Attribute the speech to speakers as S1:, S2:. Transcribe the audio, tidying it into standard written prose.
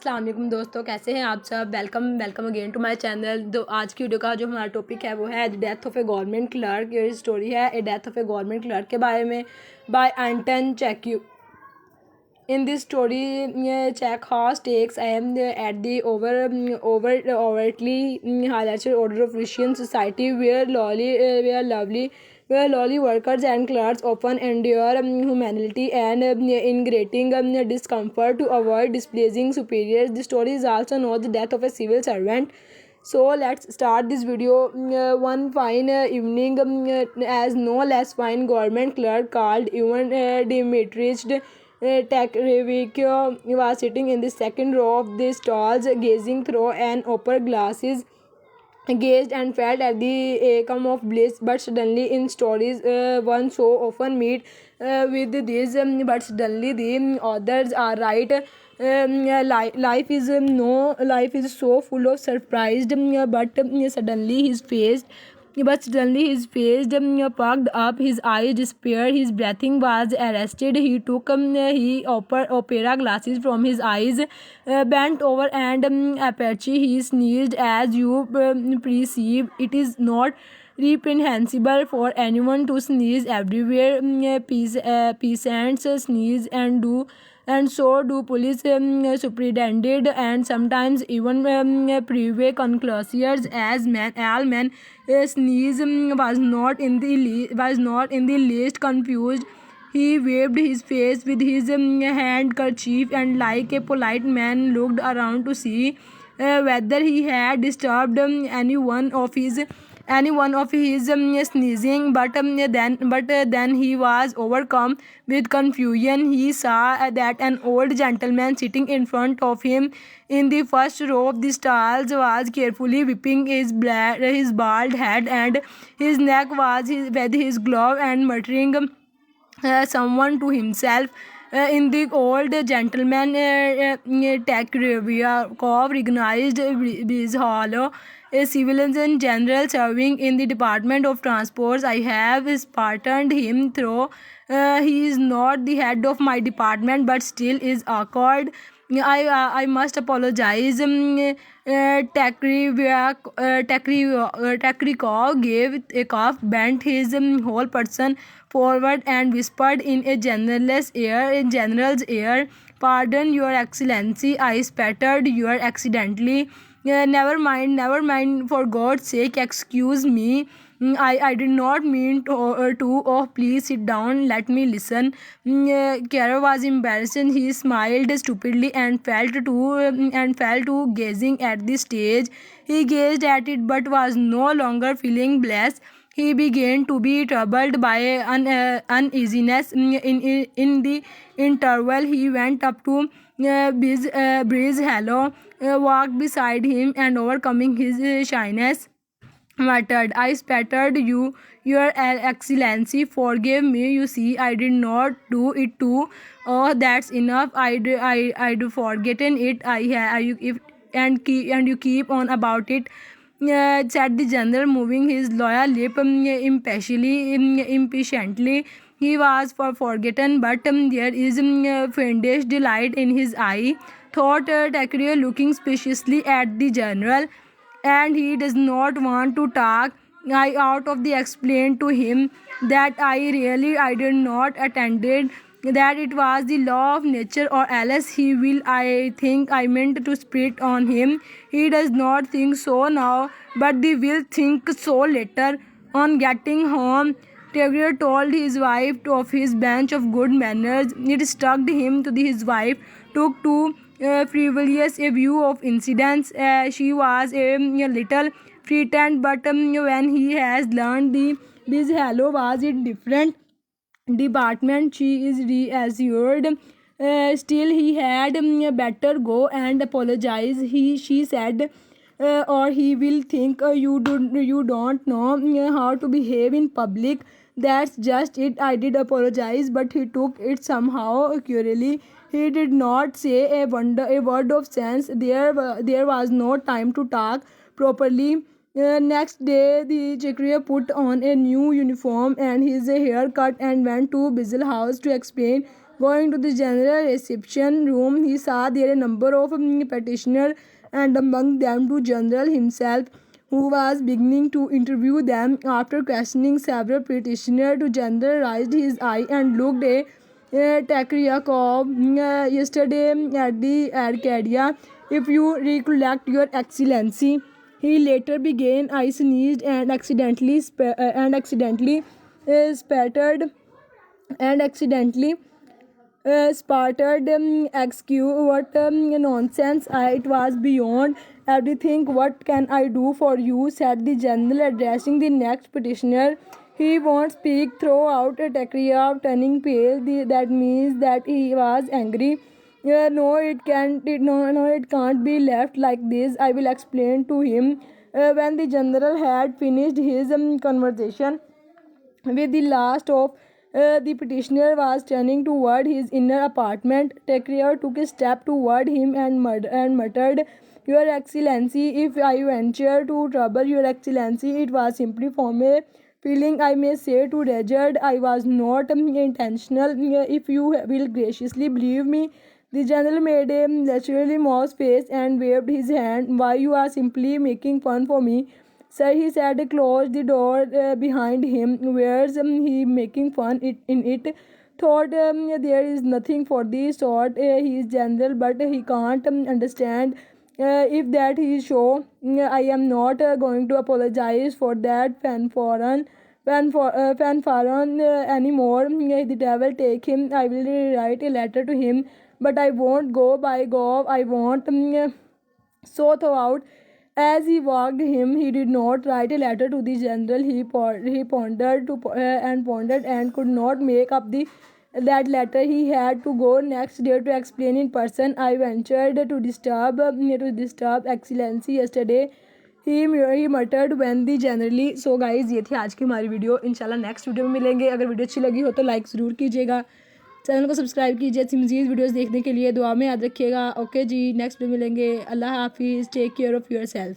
S1: अस्सलाम वालेकुम दोस्तों, कैसे हैं आप सब। Welcome again to my channel. तो आज की वीडियो का जो हमारा टॉपिक है वो है death of a government clerk. ये स्टोरी है a death of a government clerk के बारे में by Anton Chekhov. In this story, Chekhov takes aim at the overtly hierarchical order of Russian society, where lowly workers and clerks often endure humiliation and ingrating discomfort to avoid displeasing superiors. The story is also not the death of a civil servant. So let's start this video. One fine evening, as no less fine government clerk called Ivan Dmitrich Takrevikio was sitting in the second row of the stalls, gazing through an opera glasses, gazed and felt at the acme of bliss. But suddenly, in stories one so often meet with this, but suddenly the others are right. Life is so full of surprise, but suddenly his face perked up, his eyes disappeared, his breathing was arrested. He took opera glasses from his eyes, bent over and aperture. He sneezed. As you perceive, it is not reprehensible for anyone to sneeze everywhere. Peasants sneeze and so do police superintendent and sometimes even privy concierge. As all men sneeze was not in the least confused. He waved his face with his handkerchief and like a polite man looked around to see whether he had disturbed any one of his sneezing, but then he was overcome with confusion. He saw that an old gentleman sitting in front of him in the first row of the stalls was carefully whipping his bald head and his neck with his glove and muttering someone to himself. In the old gentleman, Takryakov recognized Brizhalo, a civilian general serving in the Department of Transports. I have pardoned him through. He is not the head of my department, but still is awkward. I must apologize. Takrikov gave a cough, bent his whole person forward and whispered in a general's ear, "Pardon, Your Excellency, I sputtered you accidentally. Never mind, for God's sake, excuse me. I did not mean to. Oh, please sit down, let me listen." Kara was embarrassed. He smiled stupidly and fell to gazing at the stage. He gazed at it but was no longer feeling blessed. He began to be troubled by uneasiness. In the interval, he went up to Breeze Hello, walked beside him, and overcoming his shyness, muttered, "I sputtered you, Your Excellency. Forgive me. You see, I did not do it too. Oh, that's enough. I'd forgotten it. And you keep on about it," said the general, moving his lower lip impatiently. He was forgotten, but there is fiendish delight in his eye, thought Takrio, looking suspiciously at the general. "And he does not want to talk." I out of the explained to him that I did not attended, that it was the law of nature, or else he will. I think I meant to spit on him. He does not think so now, but they will think so later. On getting home, Taylor told his wife of his bench of good manners. It struck him to his wife took too frivolous a view of incidents. She was a little frightened, but when he has learned this hello was it different department, she is reassured. Still, he had better go and apologize. She said, or he will think you don't know how to behave in public. That's just it. I did apologize, but he took it somehow curiously. He did not say a word of sense. There was no time to talk properly. Next day, the Chakriya put on a new uniform and his haircut and went to Bizzle House to explain Going to the general reception room, he saw there a number of petitioners, and among them to General himself, who was beginning to interview them. After questioning several petitioners, to General raised his eye and looked at Takryakov yesterday at the Arcadia. If you recollect, Your Excellency, he later began. I sneezed and accidentally spattered and accidentally sputtered. Excuse, what nonsense! It was beyond everything. What can I do for you? Said the general, addressing the next petitioner. He won't speak throughout. Takryov turning pale. That means that he was angry. No, it can't. It can't be left like this. I will explain to him. When the general had finished his conversation with the last of the petitioner was turning toward his inner apartment, Takryov took a step toward him and muttered, Your Excellency, if I venture to trouble Your Excellency, it was simply from a feeling, I may say, to Rudyard. I was not intentional. If you will graciously believe me. The general made a naturally mouse face and waved his hand. Why, you are simply making fun for me. Sir, he said, closed the door behind him. Where's he making fun in it? Thought there is nothing for the sort. He is general, but he can't understand. If that he is so, I am not going to apologize for that fanfaron anymore. The devil take him. I will write a letter to him, but I won't go by Gov. I won't. So throughout, as he walked him, he did not write a letter to the general. He pondered and could not make up that letter. He had to go next day to explain in person. I ventured to disturb Excellency yesterday. He muttered when the generally. So guys, ये थी आज की हमारी video. इंशाल्लाह next video में मिलेंगे. अगर video अच्छी लगी हो तो लाइक ज़रूर कीजिएगा, चैनल को सब्सक्राइब कीजिए. ऐसी मज़ीद वीडियोस देखने के लिए दुआ में याद रखिएगा. ओके जी, नेक्स्ट वीडियो मिलेंगे. अल्लाह हाफिज़. Take care of your self.